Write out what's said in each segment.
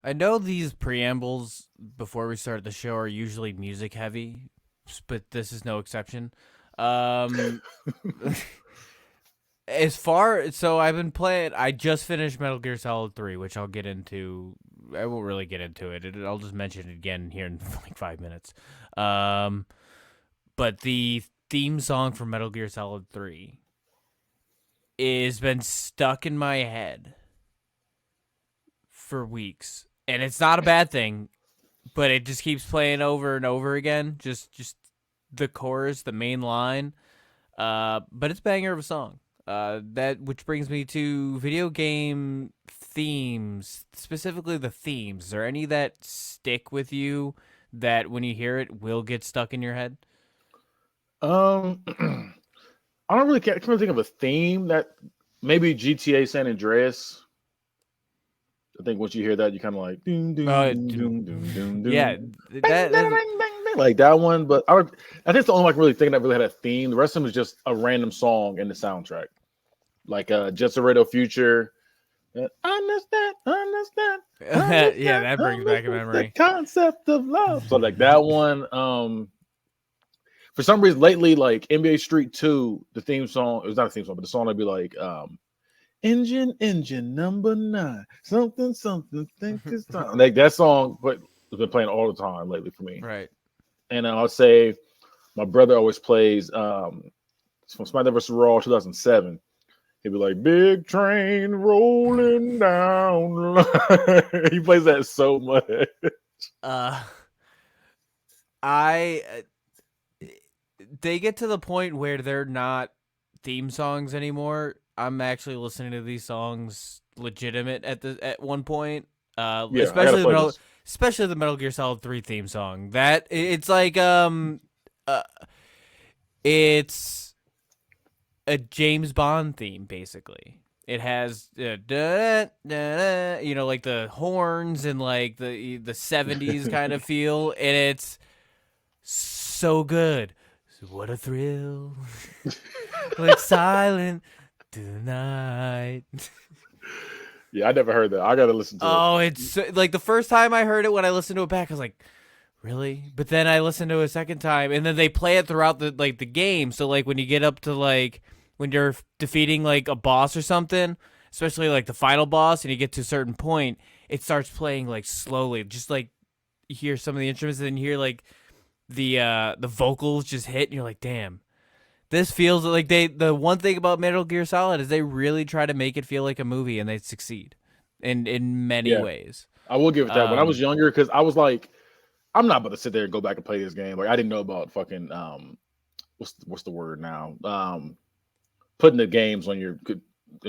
I know these preambles before we start the show are usually music heavy, but this is no exception. Um, so I've been playing. I just finished Metal Gear Solid 3, which I'll get into. I won't really get into it. I'll just mention it again here in like 5 minutes. Um, but the theme song for Metal Gear Solid 3 is been stuck in my head for weeks, and it's not a bad thing, but it just keeps playing over and over again. Just the chorus, the main line. But it's a banger of a song. That which brings me to video game themes, specifically the themes. Is there any that stick with you that when you hear it will get stuck in your head? Um, I don't really can't think of a theme that maybe GTA San Andreas. I think once you hear that, you kind of like doom doom Uh, doom doom doom doom yeah, doom, bang, that bang, that's bang, bang, bang, like that one. But I think it's the only like really thing that really had a theme. The rest of them is just a random song in the soundtrack, like Just a Radio Future. Understand, understand, yeah, understand, that brings back a understand the memory. concept of love. So like that one. For some reason lately, like NBA Street 2, the theme song, it was not a theme song, but the song would be like engine, engine number 9, something, something, think it's time. Like that song, but has been playing all the time lately for me. Right. And I'll say my brother always plays it's from Smackdown vs. Raw 2007. He'd be like, big train rolling down. He plays that so much. Uh, I they get to the point where they're not theme songs anymore. I'm actually listening to these songs legitimate at one point. Yeah, I got a playlist. Especially the Metal Gear Solid 3 theme song. That it's like uh it's a James Bond theme basically. It has like the horns and like the 70s kind of feel, and it's so good. What a thrill. It's silent tonight. Yeah, I never heard that. I got to listen to it. Oh, it's like the first time I heard it when I listened to it back, I was like, really? But then I listened to it a second time, and then they play it throughout the game. So like when you get up to like when you're defeating like a boss or something, especially like the final boss, and you get to a certain point, it starts playing like slowly, just like you hear some of the instruments, and then you hear like the vocals just hit, and you're like, damn. This feels like the one thing about Metal Gear Solid is they really try to make it feel like a movie, and they succeed in many Yeah, ways. I will give it that. When I was Um, younger, because I was like, I'm not about to sit there and go back and play this game. Like I didn't know about fucking what's the word now? Putting the games on your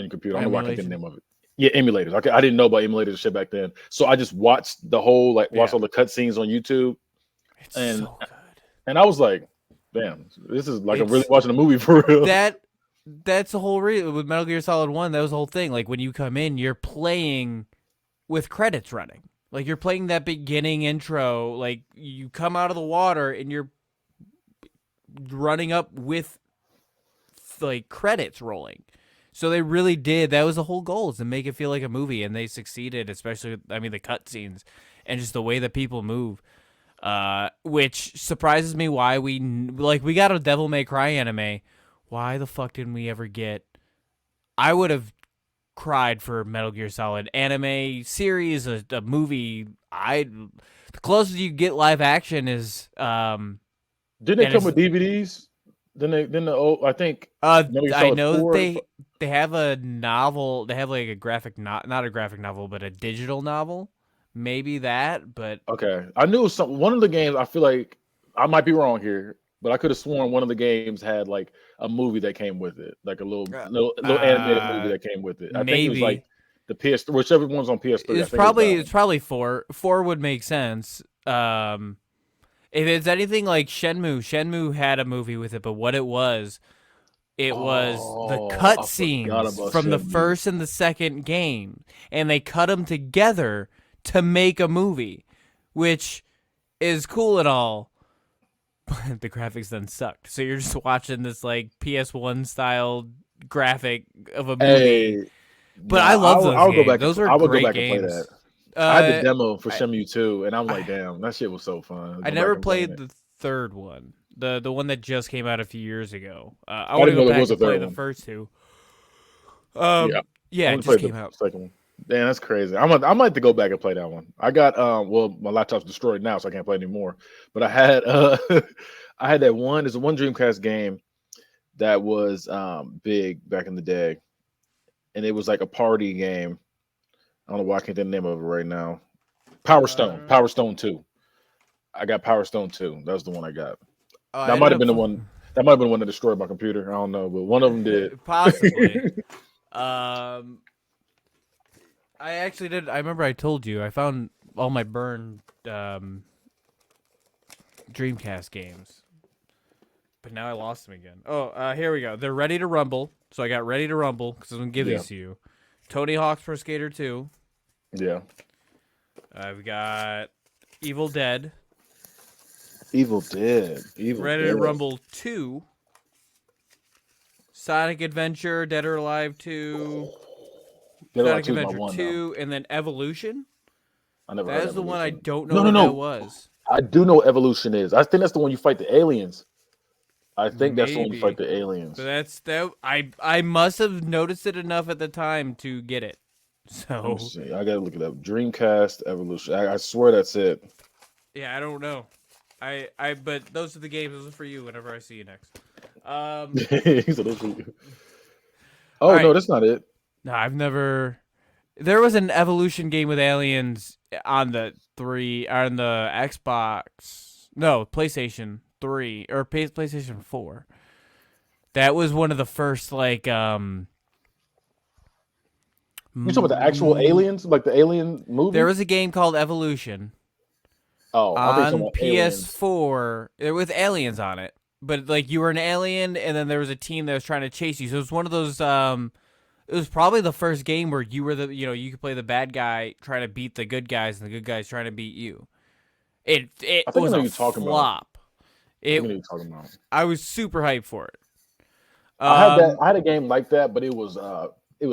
computer. I don't know why I can't think of the emulation. name of it. Yeah, emulators. Okay, I didn't know about emulators and shit back then. So I just watched the whole watched Yeah, all the cutscenes on YouTube, it's and so good. I was like, damn, this is like I'm really It's watching a movie for real. that that's the whole reason with Metal Gear Solid 1. That was the whole thing. Like when you come in, you're playing with credits running. Like you're playing that beginning intro. Like you come out of the water and you're running up with like credits rolling. So they really did. That was the whole goal, is to make it feel like a movie, and they succeeded. Especially, I mean, the cutscenes and just the way that people move, which surprises me. Why we got a Devil May Cry anime. Why the fuck didn't we ever get? I would have cried for Metal Gear Solid anime series, a movie. The closest you get live action is Didn't they and come it's with DVDs? Then the old I think Metal Gear I Solid know that 4. they have a novel. They have like a not a graphic novel, but a digital novel. Maybe that, but Okay, I knew some one of the games. I feel like I might be wrong here, but I could have sworn one of the games had like a movie that came with it, like a uh, little animated movie that came with it. I think it was like maybe the PS, whichever one's on PS3. I think it was that it's one. probably four. Four would make sense. If it's anything like Shenmue had a movie with it, but what it was the Oh, I forgot cutscenes about from the Shenmue. first and the second game, and they cut them together to make a movie, which is cool and all, but the graphics then sucked. So you're just watching this like PS1 style graphic of a movie. Hey, But nah, I love those I'll go games. back and Those were I would go great back and play that. games. I had the Uh, demo for I, Shenmue 2, and I'm like, I damn, that shit was so fun. I Go back never and playing played it. the third one, the one that just came out a few years ago. I I want to didn't go know there back was a and third play the one. first two. Yeah, I Yeah, it only just played the came out. second one. Damn, that's crazy. I might have to go back and play that one. I got well, my laptop's destroyed now, so I can't play anymore. But I had I had that one. There's a one Dreamcast game that was big back in the day, and it was like a party game. I don't know why I can't think of the name of it right now. Uh, Power Stone 2. I got Power Stone 2. That was the one I got. I That might ended have been up the one. That might have been the one that destroyed my computer. I don't know, but one of them did. possibly. Um, I actually did. I remember I told you I found all my burned Dreamcast games, but now I lost them again. Oh, here we go. They're Ready to Rumble. So I got Ready to Rumble because I'm gonna give Yeah, these to you. Tony Hawk's Pro Skater 2. yeah. I've got Evil Dead. Evil Dead. Evil Ready to Dead. Rumble 2. Sonic Adventure, Dead or Alive 2. Dead or Alive Sonic 2 is my Adventure one though. 2, and then Evolution. I never That heard is the one I Evolution. don't know No, no, what that no. was. I do know what Evolution is. I think that's the one you fight the aliens. I think that's the one you fight Maybe. the But aliens. that's that I must have noticed it enough at the time to get it. Let me So see. I gotta look it up. Dreamcast Evolution. I swear that's it. yeah, I don't know. But those are the games. Those are for you whenever I see you next. He said, "Those are you." All Oh no, right. that's not it. No, I've never. There was an Evolution game with aliens on the Xbox. No, PlayStation 3 or PlayStation 4. That was one of the first You talking about the actual mm, aliens, like the Alien there movie? was a game called Evolution Oh, I think you're on talking about aliens. PS4 with aliens on it. But like you were an alien and then there was a team that was trying to chase you. So it was one of those it was probably the first game where you were you could play the bad guy trying to beat the good guys and the good guys trying to beat you. It I think I was know a what you're talking about. flop. I It think I know what you're talking about. I was super hyped for it. I had that. Um I had a game like that, but it was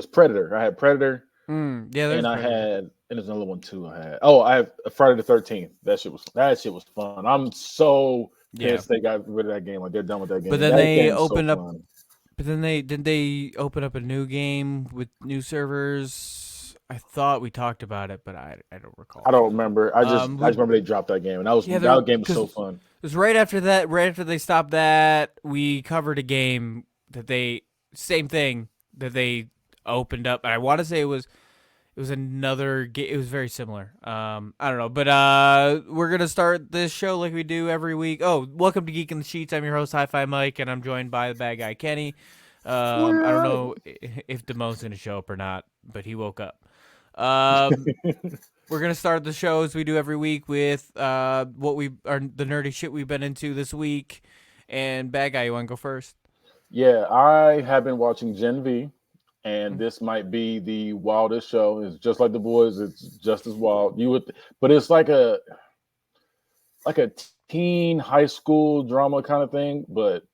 Predator. I had Predator, yeah, there's and Predator. there's another one too. I had. Oh, I have Friday the 13th. That shit was fun. I'm so Yeah. pissed they got rid of that game. Like they're done with that But game. then That they game was so opened up fun. but then they open up a new game with new servers. I thought we talked about it, but I don't I recall. don't remember. I We just remember they dropped that game, and yeah, there that game was because so it fun. was right after that, right after they stopped that, we covered a game that they same thing that they opened up, and I want to say it was another game. It was very similar. I don't know, but we're gonna start this show like we do every week. Oh, welcome to Geek in the Sheets. I'm your host, Hi-Fi Mike, and I'm joined by the bad guy Kenny. I don't know if Damone's gonna show up or not, but he woke up. Um, we're gonna start the show as we do every week with what we are the nerdy shit we've been into this week. And bad guy, you want to go first? Yeah, I have been watching Gen V, and Mm. this might be the wildest show. It's just like the boys. It's just as wild. But it's like a teen high school drama kind of thing. But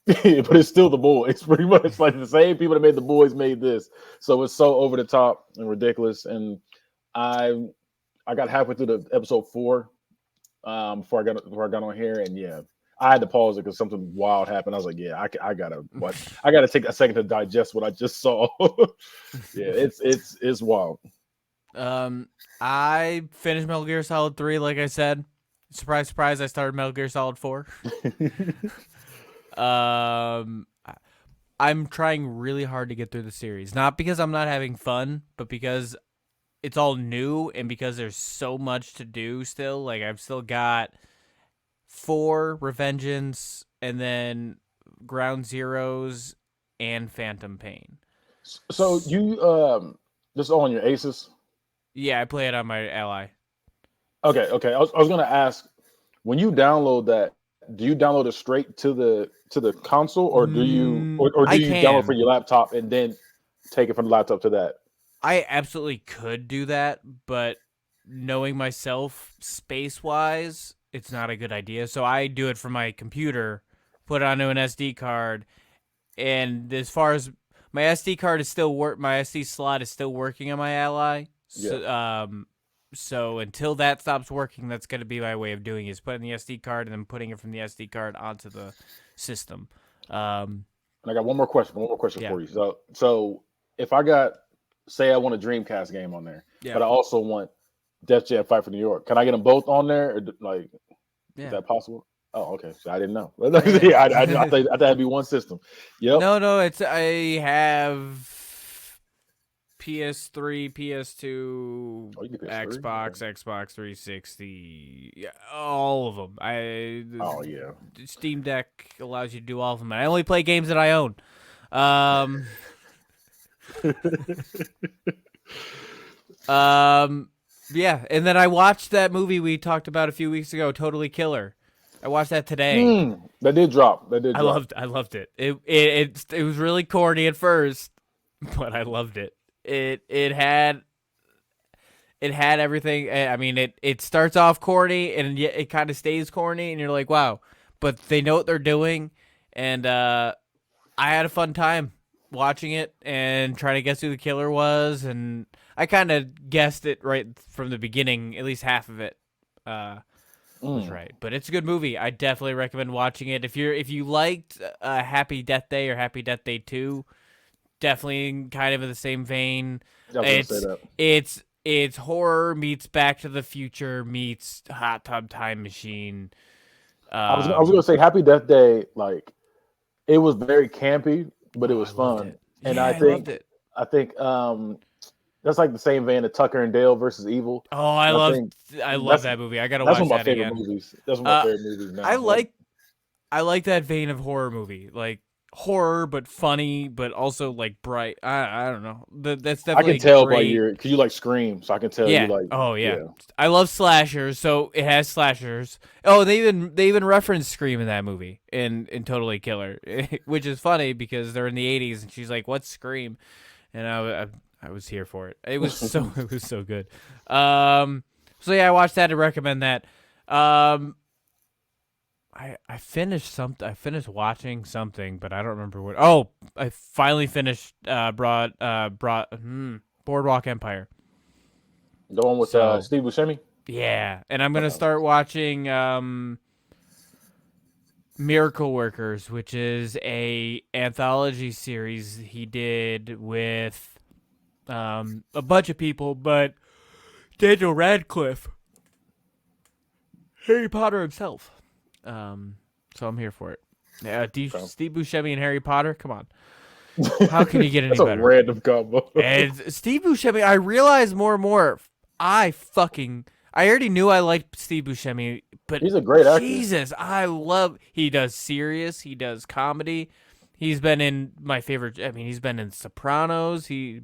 but it's still the boys. Pretty much like the same people that made the boys made this. So it's so over the top and ridiculous. And I I got halfway through the episode 4 before I got on here, and yeah, I had to pause it because something wild happened. I was like, yeah, I gotta watch. I gotta take a second to digest what I just saw. Yeah, it's wild. I finished Metal Gear Solid 3, like I said. Surprise, surprise! I started Metal Gear Solid 4. Um, I'm trying really hard to get through the series, not because I'm not having fun, but because it's all new and because there's so much to do still. Like I've still got 4 Revengeance and then Ground Zeroes and Phantom Pain. So you just on your Aces? Yeah, I play it on my Ally. Okay. I was gonna ask, when you download that, do you download it straight to the console, or do I you download for can. your laptop and then take it from the laptop to that? I absolutely could do that, but knowing myself space wise, it's not a good idea. So I do it from my computer, put it onto an SD card, and as far as my SD card is still my SD slot is still working on my Ally. So until that stops working, that's going to be my way of doing it, is putting the SD card and then putting it from the SD card onto the system. And I got one more question Yeah. for you. So if I got, say I want a Dreamcast game on there, Yeah. but I also want Def Jam Fight for New York, can I get them both on there? Or like, is that possible? Oh, okay. So I didn't know. Yeah, I thought it'd be one system. Yep. No, it's I have PS3, PS2, Xbox, Xbox 360, all of them. Steam Deck allows you to do all of them. I only play games that I own. Yeah, and then I watched that movie we talked about a few weeks ago, Totally Killer. I watched that today. That did drop. I loved it. It was really corny at first, but I loved it. It had everything. I mean, it starts off corny and yet it kind of stays corny, and you're like, wow. But they know what they're doing, and I had a fun time watching it and trying to guess who the killer was, and I kind of guessed it right from the beginning. At least half of it was right. But it's a good movie. I definitely recommend watching it. If you liked Happy Death Day or Happy Death Day 2. Definitely kind of in the same vein. It's horror meets Back to the Future meets Hot Tub Time Machine. I was gonna say Happy Death Day, like it was very campy, but it was fun. And yeah, I think that's like the same vein of Tucker and Dale versus Evil. Oh, I love that movie. I gotta watch that again. That's one of my favorite movies. That's one of my favorite movies now. I like that vein of horror movie, like horror but funny, but also like bright. I don't know. That's definitely. I can tell by because you like Scream, so I can tell you like. Oh yeah. I love slashers, so it has slashers. Oh, they even reference Scream in that movie in Totally Killer, which is funny because they're in the 80s, and she's like, "What's Scream?" And I was here for it. It was so good. So yeah, I watched that and recommend that. I finished something. I finished watching something, but I don't remember what. Oh, I finally finished Boardwalk Empire. The one with Steve Buscemi? Yeah, and I'm gonna start watching Miracle Workers, which is a anthology series he did with a bunch of people, but Daniel Radcliffe, Harry Potter himself. So I'm here for it. Yeah, Steve Buscemi and Harry Potter. Come on, how can you get any better? That's a random combo. And Steve Buscemi, I realize more and more. I already knew I liked Steve Buscemi, but he's a great actor. Jesus, he does serious, he does comedy. He's been in my favorite. I mean, he's been in Sopranos. He's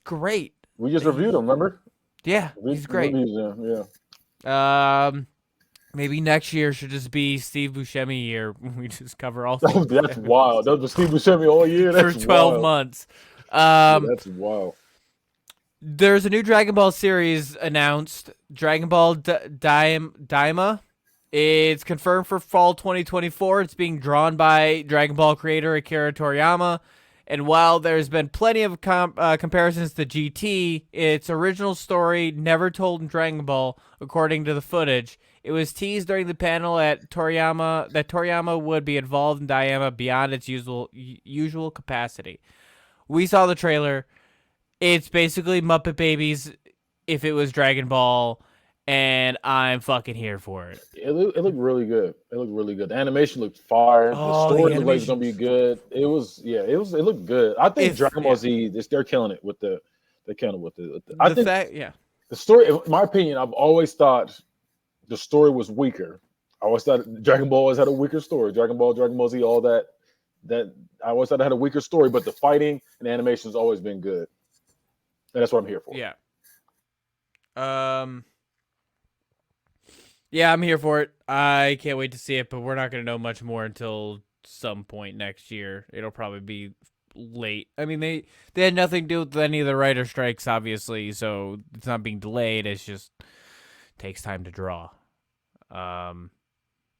great. We just reviewed him, remember? Yeah, he's great. Yeah. Maybe next year should just be Steve Buscemi year. We just cover all. That's wild. That was Steve Buscemi all year. That's for 12 months. That's wild. There's a new Dragon Ball series announced. Dragon Ball Daima. It's confirmed for fall 2024. It's being drawn by Dragon Ball creator Akira Toriyama. And while there's been plenty of comparisons to GT, its original story never told in Dragon Ball, according to the footage. It was teased during the panel that Toriyama would be involved in Daima beyond its usual capacity. We saw the trailer. It's basically Muppet Babies if it was Dragon Ball, and I'm fucking here for it. It looked really good. The animation looked fire. The story looked like it's gonna be good. It looked good. I think Dragon Ball Z, they're killing it with the. The story. In my opinion, I've always thought the story was weaker. I always thought Dragon Ball always had a weaker story. Dragon Ball Z, all that. That I always thought it had a weaker story, but the fighting and the animation has always been good, and that's what I'm here for. Yeah. Yeah, I'm here for it. I can't wait to see it, but we're not going to know much more until some point next year. It'll probably be late. I mean, they had nothing to do with any of the writer strikes, obviously, so it's not being delayed. It's just takes time to draw.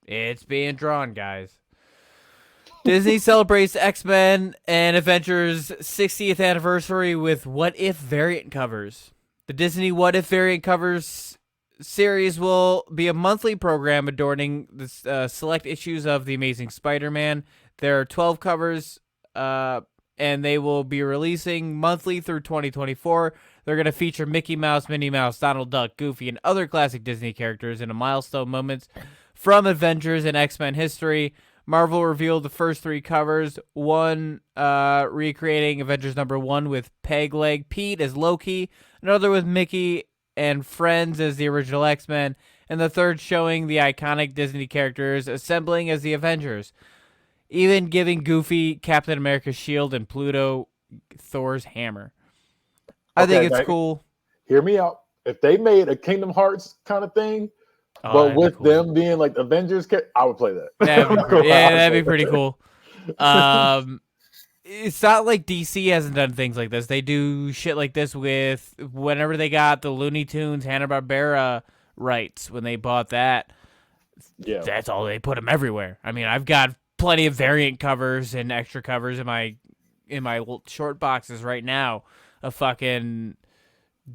It's being drawn, guys. Disney celebrates X-Men and Avengers 60th anniversary with What If variant covers. The Disney What If variant covers series will be a monthly program adorning the select issues of The Amazing Spider-Man. There are 12 covers, and they will be releasing monthly through 2024. They're going to feature Mickey Mouse, Minnie Mouse, Donald Duck, Goofy, and other classic Disney characters in a milestone moments from Avengers and X-Men history. Marvel revealed the first 3 covers, one recreating Avengers #1 with Peg Leg Pete as Loki, another with Mickey and friends as the original X-Men, and the third showing the iconic Disney characters assembling as the Avengers, even giving Goofy Captain America's shield and Pluto Thor's hammer. I think it's cool. Hear me out. If they made a Kingdom Hearts kind of thing, but with cool. them being like Avengers, I would play that. That'd be pretty cool. It's not like DC hasn't done things like this. They do shit like this with whenever they got the Looney Tunes Hanna-Barbera rights when they bought that. Yeah, that's all they put them everywhere. I mean, I've got plenty of variant covers and extra covers in my short boxes right now of fucking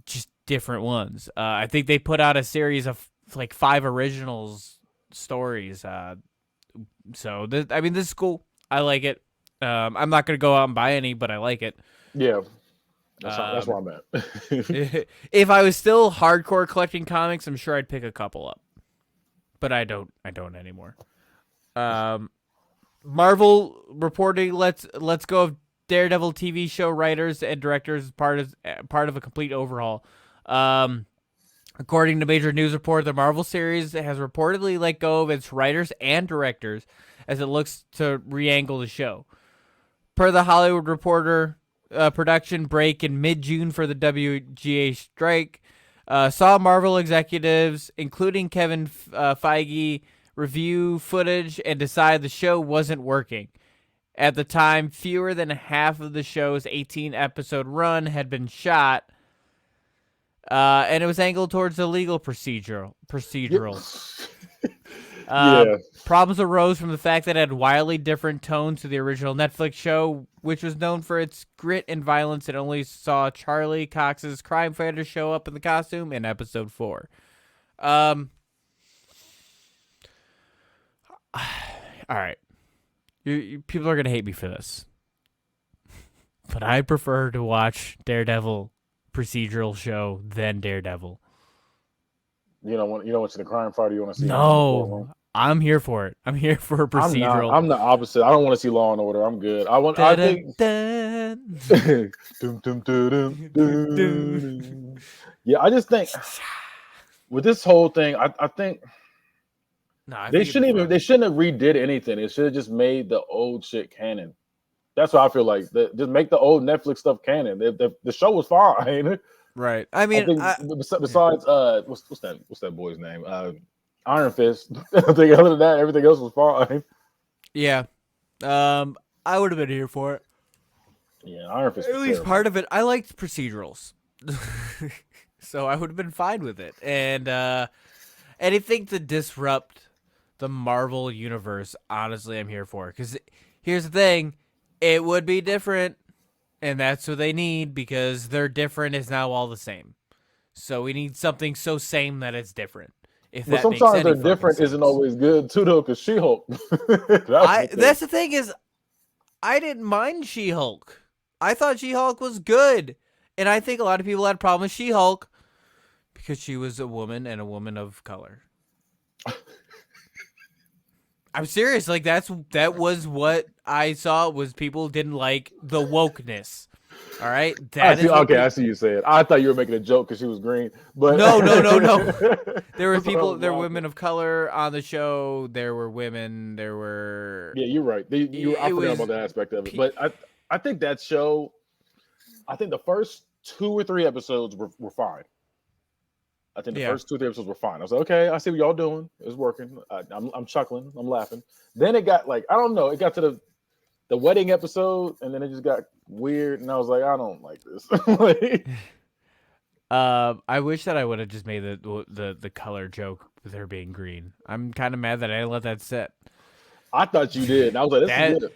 just different ones. I think they put out a series of like 5 originals stories. So this is cool. I like it. I'm not gonna go out and buy any, but I like it. Yeah, that's where I'm at. If I was still hardcore collecting comics, I'm sure I'd pick a couple up, but I don't anymore. Marvel reporting let's go of Daredevil TV show writers and directors as part of a complete overhaul. According to major news report, the Marvel series has reportedly let go of its writers and directors as it looks to re-angle the show. Per the Hollywood Reporter, production break in mid-June for the WGA strike saw Marvel executives, including Kevin Feige, review footage and decide the show wasn't working. At the time, fewer than half of the show's 18-episode run had been shot, and it was angled towards the legal procedural. Problems arose from the fact that it had wildly different tones to the original Netflix show, which was known for its grit and violence, and only saw Charlie Cox's crime fighter show up in the costume in episode 4. All right. People are going to hate me for this, but I prefer to watch Daredevil procedural show than Daredevil. You don't want to see the crime fighter. You want to see? No, I'm here for it. I'm here for a procedural. I'm the opposite. I don't want to see Law and Order. I'm good. I think. Yeah, I just think with this whole thing, I think. No, they shouldn't have redid anything. It should have just made the old shit canon. That's what I feel like. Just make the old Netflix stuff canon. The show was fine. Right. I mean, besides what's that boy's name? Iron Fist. I think other than that, everything else was fine. Yeah. I would have been here for it. Yeah, Iron Fist. At least part of it. I liked procedurals. So I would have been fine with it. And anything to disrupt the Marvel universe, honestly, I'm here for. Because here's the thing. It would be different. And that's what they need, because their different is now all the same. So we need something so same that it's different. But sometimes their different isn't always good too, though, because She-Hulk. That's the thing is, I didn't mind She-Hulk. I thought She-Hulk was good. And I think a lot of people had a problem with She-Hulk because she was a woman and a woman of color. I'm serious. Like that was what I saw, was people didn't like the wokeness. All right. I see you say it. I thought you were making a joke because she was green. But no. There were people. There were women of color on the show. There were women. There were. Yeah, you're right. I forgot about that aspect of it. But I think that show. I think the first 2 or 3 episodes were fine. I think the first 2 or 3 episodes were fine. I was like, okay, I see what y'all doing. It's working. I'm chuckling. I'm laughing. Then it got like, I don't know. It got to the wedding episode, and then it just got weird. And I was like, I don't like this. I wish that I would have just made the color joke with her being green. I'm kind of mad that I didn't let that sit. I thought you did. And I was like, this is good.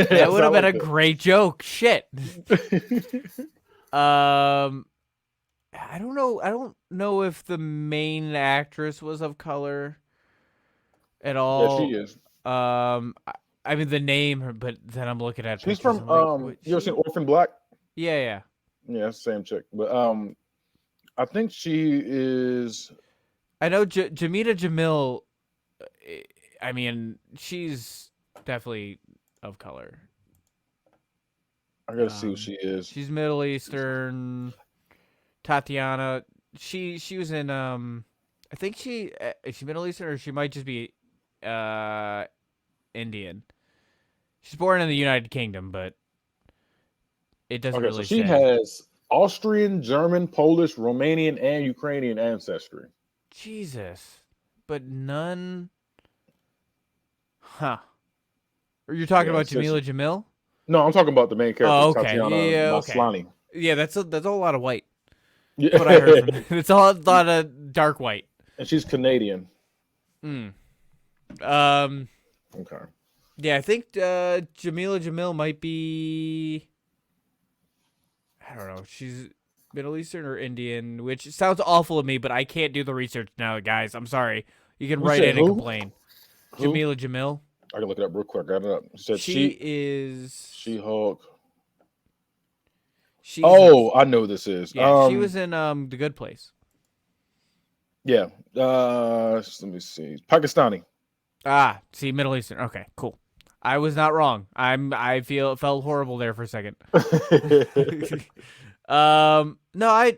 That would have been a great joke. Shit. I don't know. I don't know if the main actress was of color at Yeah, she all. is. I mean the name, but then I'm looking at She's pictures. from I'm like, what you ever seen she? Orphan Black? Yeah, yeah. Yeah, it's the same chick. But I think she is. I know Jamita Jamil. eh, I mean, she's definitely of color. I gotta see who she is. She's Middle Eastern. Tatiana. She was in I think she is she Middle Eastern or she might just be uh Indian. She's born in the United Kingdom, but it doesn't Okay, so really she say. has Austrian, German, Polish, Romanian, and Ukrainian ancestry. Jesus. But none. Huh. Are you talking Yeah, about Jamila Jamil? no, I'm talking about the main character, Oh, okay. Tatiana Yeah, okay. Maslany. Yeah, that's a whole lot of white. Yeah. That's what I heard from you. It's a lot of dark white. And she's Canadian. Mm. Um. Okay. Yeah, I think Jamila Jamil might be. I don't know. She's Middle Eastern or Indian, which sounds awful to me, but I can't do the research now, guys. I'm sorry. You can You write said in and who? complain. Who? Jamila Jamil. I can look it up real quick. Got it up. She said She is. She-Hulk. She's Oh, I know who this is. yeah, she was in The Good Place. Yeah. Let me see. Pakistani. Ah, see, Middle Eastern. Okay, cool. I was not wrong. I felt horrible there for a second. No, I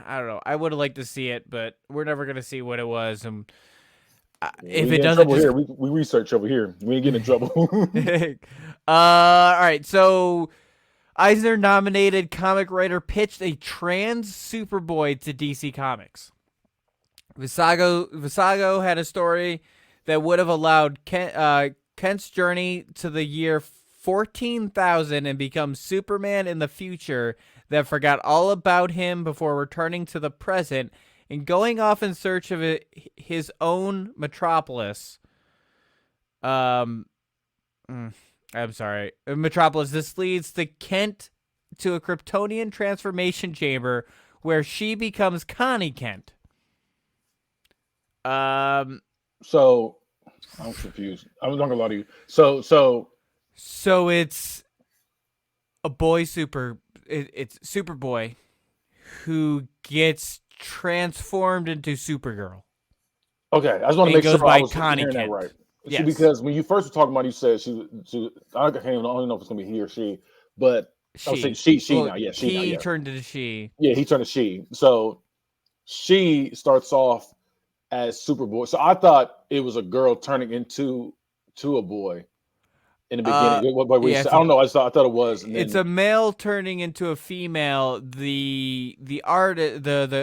don't know. I would have liked to see it, but we're never gonna see what it was. And if we it get in doesn't trouble just here. We research over here. We ain't getting in trouble. all right. So Eisner nominated comic writer pitched a trans Superboy to DC Comics. Visago had a story that would have allowed Kent's journey to the year 14,000 and become Superman in the future that forgot all about him before returning to the present and going off in search of his own metropolis. I'm sorry. Metropolis. This leads to Kent to a Kryptonian transformation chamber where she becomes Connie Kent. So I'm confused. I'm talking a lot of you. So it's a boy it's Superboy who gets transformed into Supergirl. okay, I just want to make goes sure by I was Connie hearing Kent. that right. Yes. See, because when you first were talking about it, you said she I don't know if it's gonna be he or she, but I was saying she well, now. Yeah, she now. He Yeah. turned into she. Yeah, he turned to she. So she starts off as Superboy. So I thought it was a girl turning into a boy in the beginning. I don't know. I thought it was. And it's then, a male turning into a female. The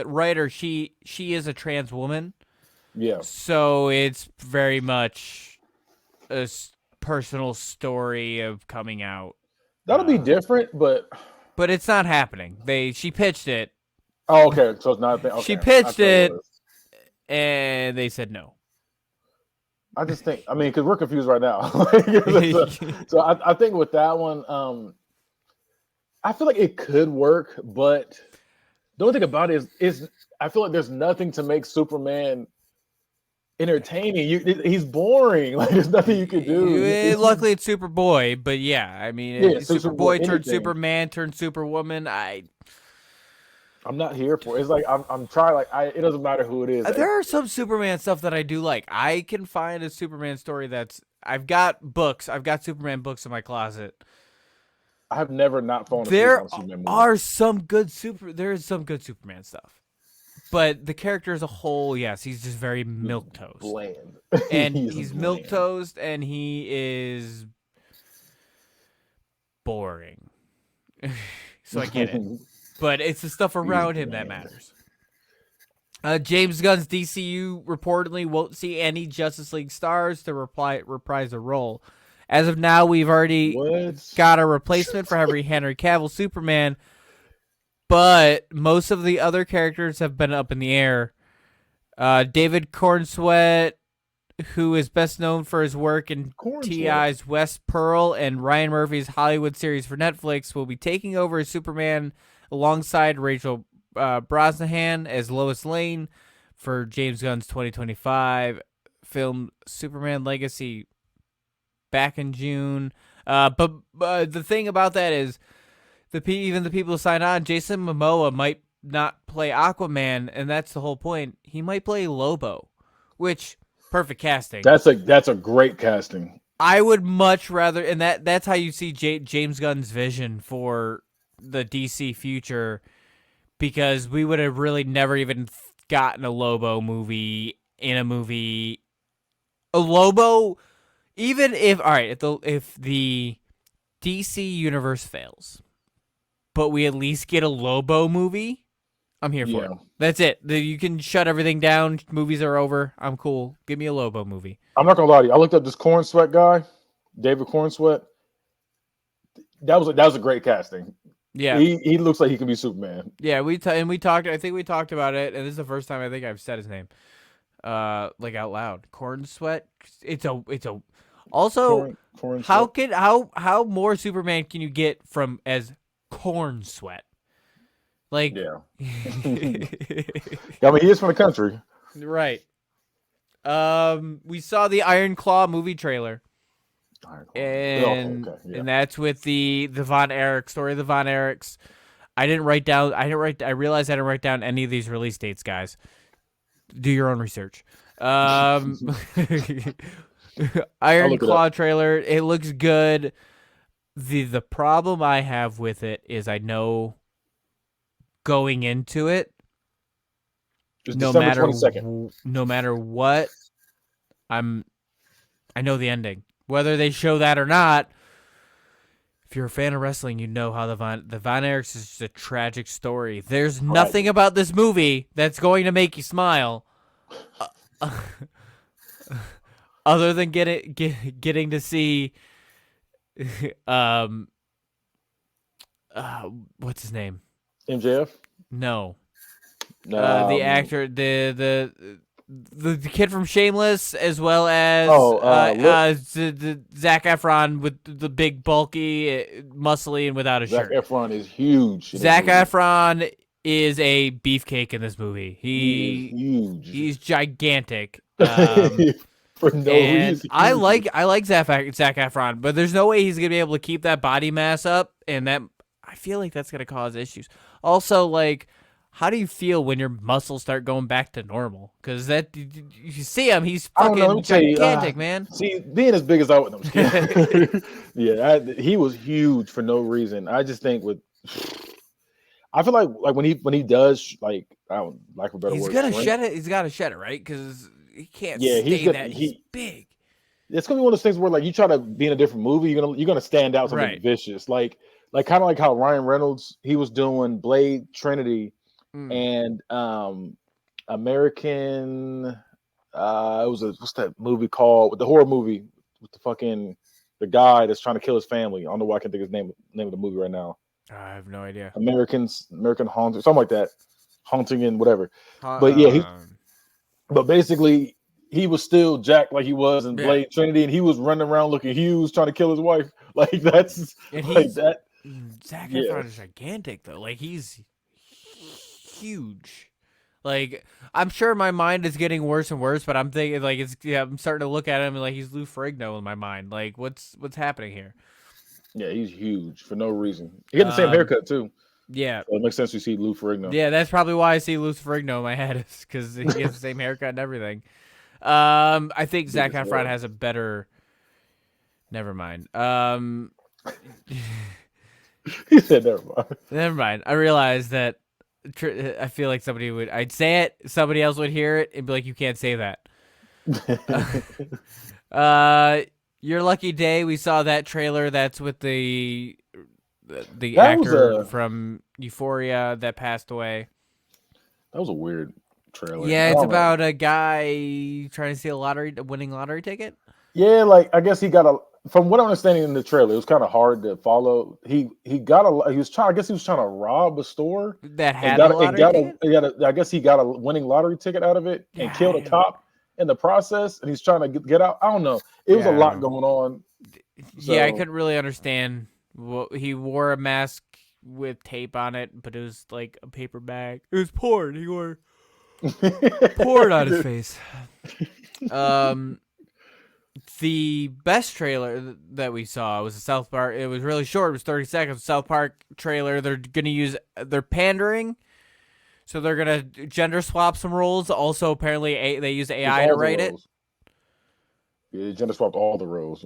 writer, she is a trans woman. yeah. So it's very much a personal story of coming out. That'll be different, but it's not happening. She pitched it. Oh, okay. So it's not a thing. Okay. She pitched it, and they said no. I just think, I mean, because we're confused right now. So I think with that one, I feel like it could work, but the only thing about it is I feel like there's nothing to make Superman entertaining. He's boring. Like there's nothing you can do. Luckily, it's Superboy, but yeah, I mean, Superboy turned Superman, turned Superwoman. I'm not here for it. It's like I'm trying. Like it doesn't matter who it is. There are some Superman stuff that I do like. I can find a Superman story that's. I've got books. I've got Superman books in my closet. I have never not fallen asleep There on a Superman movie. are some good There is some good Superman stuff, but the character as a whole, yes, he's just very milquetoast, bland, and he's milquetoast, and he is boring. So I get it. But it's the stuff around him that matters. James Gunn's DCU reportedly won't see any Justice League stars to reprise a role. As of now, we've already got a replacement for Henry Cavill Superman, but most of the other characters have been up in the air. David Cornsweet, who is best known for his work in T.I.'s West Pearl and Ryan Murphy's Hollywood series for Netflix, will be taking over as Superman alongside Rachel Brosnahan as Lois Lane for James Gunn's 2025 film Superman Legacy back in June. But the thing about that is even the people who signed on, Jason Momoa might not play Aquaman, and that's the whole point. He might play Lobo, which perfect casting. That's a great casting. I would much rather, and that's how you see James Gunn's vision for the DC future, because we would have really never even gotten a Lobo movie in a movie. A Lobo, even if all right, if the DC universe fails, but we at least get a Lobo movie, I'm here for it. That's it. You can shut everything down. Movies are over. I'm cool. Give me a Lobo movie. I'm not gonna lie to you. I looked up this Corn Sweat guy, David Corn Sweat. That was a great casting. Yeah, he looks like he can be Superman. Yeah, we talked. I think we talked about it, and this is the first time I think I've said his name, like out loud. Corn Sweat. It's a. Also, Corn Sweat. How more Superman can you get from as Corn Sweat? Like, yeah. I mean, he is from the country, right? We saw the Iron Claw movie trailer. And that's with the Von Erich story of the Von Erichs. I realized I didn't write down any of these release dates, guys. Do your own research. Iron Claw trailer. It looks good. The problem I have with it is I know going into it, no matter what, I know the ending. Whether they show that or not, if you're a fan of wrestling, you know how the Von Erichs is just a tragic story. There's nothing about this movie that's going to make you smile, other than getting to see, what's his name? MJF? No, the actor, the kid from Shameless, as well as the Zac Efron with the big, bulky, muscly, and without a shirt. Zac Efron is huge. Zac Efron is a beefcake in this movie. He is huge. He's gigantic. For no reason. I like Zac Efron, but there's no way he's gonna be able to keep that body mass up, and that I feel like that's gonna cause issues. Also, like, how do you feel when your muscles start going back to normal? Because that you see him, he's fucking gigantic, man. See, being as big as I was, he was huge for no reason. I just think I feel like when he does, like, I don't like a better word. He's gonna shed it. He's got to shed it, right? Because he can't. He's big. It's gonna be one of those things where, like, you try to be in a different movie, you're gonna stand out something vicious, like kind of like how Ryan Reynolds, he was doing Blade Trinity. And American, it was what's that movie called? The horror movie with the guy that's trying to kill his family. I don't know why I can't think of his name of the movie right now. I have no idea. American Haunting, something like that. Haunting and whatever. But yeah, but basically he was still jacked like he was in Blade Trinity, and he was running around looking huge, trying to kill his wife. Like, that's like that. Zac Efron is gigantic though. Like, he's huge. Like, I'm sure my mind is getting worse and worse, but I'm thinking, like, I'm starting to look at him and, like, he's Lou Ferrigno in my mind. Like, what's happening here? Yeah, he's huge for no reason. He got the same haircut too. Yeah, so it makes sense to see Lou Ferrigno. Yeah, that's probably why I see Lou Ferrigno in my head, is because he has the same haircut and everything. I think Zac Efron has a better. Never mind. He said never mind. Never mind. I realized that. I feel like I'd say it, somebody else would hear it and be like, you can't say that. Your Lucky Day, we saw that trailer. That's with the actor from Euphoria that passed away. That was a weird trailer. Yeah, it's about a guy trying to steal a winning lottery ticket. Yeah, like, I guess he got from what I'm understanding in the trailer, it was kind of hard to follow. He was trying to rob a store that had a lottery ticket. I guess he got a winning lottery ticket out of it and killed a cop in the process, and he's trying to get out. I don't know. It was a lot going on. So. Yeah, I couldn't really understand. He wore a mask with tape on it, but it was like a paper bag. It was porn. He wore porn on his face. The best trailer that we saw was a South Park. It was really short. It was 30 seconds. South Park trailer. They're pandering. So they're going to gender swap some roles. Also, apparently, they use AI to write it. Yeah, they gender swapped all the roles.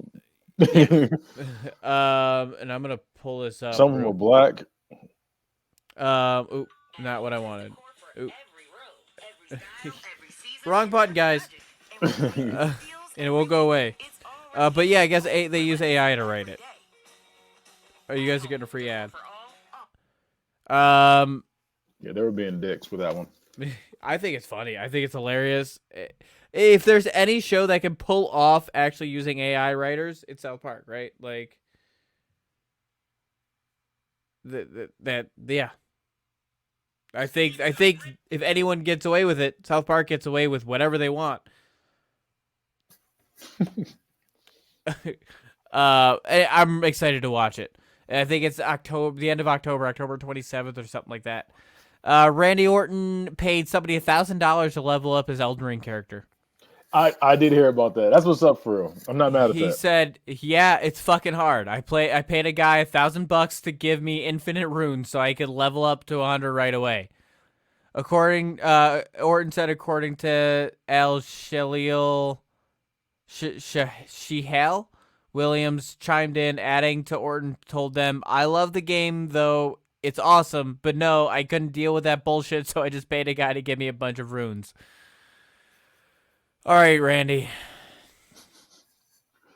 Yeah. And I'm going to pull this up. Some of them were black. Ooh, not what I wanted. Ooh. Wrong button, guys. And it won't go away. But yeah, I guess they use AI to write it. Oh, you guys are getting a free ad. Yeah, they were being dicks with that one. I think it's funny. I think it's hilarious. If there's any show that can pull off actually using AI writers, it's South Park, right? Like yeah. I think if anyone gets away with it, South Park gets away with whatever they want. I'm excited to watch it. I think it's the end of October 27th or something like that. Randy Orton paid somebody $1,000 to level up his Elden Ring character. I did hear about that. That's what's up for real. I'm not mad at that. He said, "Yeah, it's fucking hard. I paid a guy $1,000 to give me infinite runes so I could level up to 100 right away." Orton said, according to Al Shalil Shihal, Williams chimed in, adding to Orton told them, "I love the game though. It's awesome, but no, I couldn't deal with that bullshit, so I just paid a guy to give me a bunch of runes." All right, Randy.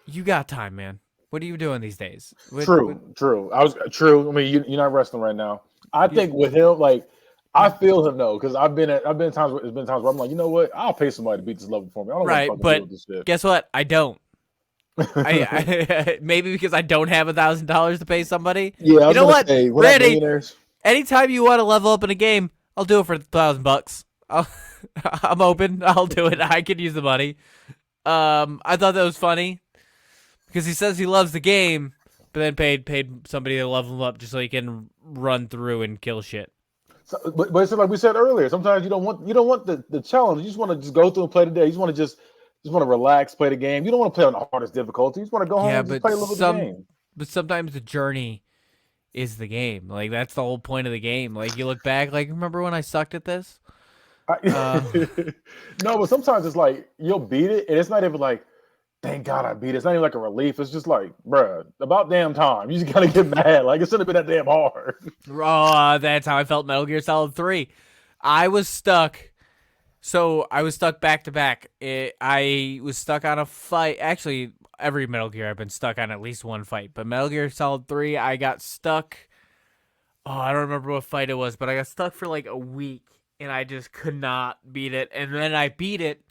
You got time, man. What are you doing these days? True. I mean, you're not wrestling right now. I think with him, like, I feel him though, because I've been times where I'm like, you know what? I'll pay somebody to beat this level for me. I don't right, want to but deal with this shit. Guess what? I don't. I maybe because I don't have $1,000 to pay somebody. Yeah, you know what, Randy? Up, anytime you want to level up in a game, I'll do it for $1,000. I'm open. I'll do it. I could use the money. I thought that was funny because he says he loves the game, but then paid somebody to level him up just so he can run through and kill shit. So, but it's like we said earlier. Sometimes you don't want the challenge. You just want to just go through and play the day. You just want to relax, play the game. You don't want to play on the hardest difficulty. You just want to go home and just play a little bit of the game. But sometimes the journey is the game. Like, that's the whole point of the game. Like, you look back, like, remember when I sucked at this? No, but sometimes it's like you'll beat it, and it's not even like, thank God I beat it. It's not even like a relief. It's just like, bruh, about damn time. You just gotta get mad. Like, it shouldn't have been that damn hard. Oh, that's how I felt Metal Gear Solid 3. I was stuck. So I was stuck back to back. I was stuck on a fight. Actually, every Metal Gear I've been stuck on at least one fight. But Metal Gear Solid 3, I got stuck. Oh, I don't remember what fight it was, but I got stuck for like a week. And I just could not beat it. And then I beat it.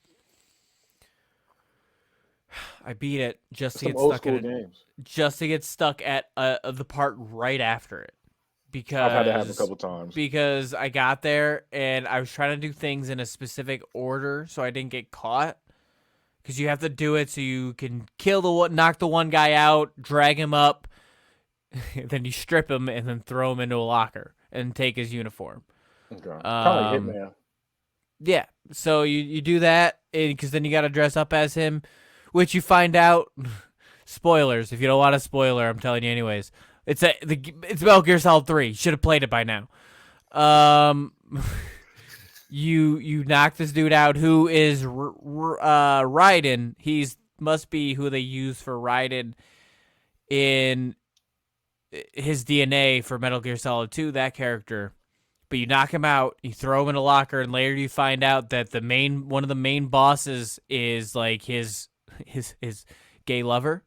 Just to get stuck in it. Just to get stuck at the part right after it. Because I've had that happen a couple times. Because I got there and I was trying to do things in a specific order so I didn't get caught. Because you have to do it so you can knock the one guy out, drag him up, then you strip him and then throw him into a locker and take his uniform. Okay. Kind of like Hitman. Yeah, so you do that because then you got to dress up as him, which you find out. Spoilers. If you don't want a spoiler, I'm telling you anyways. It's Metal Gear Solid 3. You should have played it by now. You knock this dude out who is Raiden. Must be who they use for Raiden in his DNA for Metal Gear Solid 2. That character. But you knock him out, you throw him in a locker, and later you find out that one of the main bosses is like his gay lover.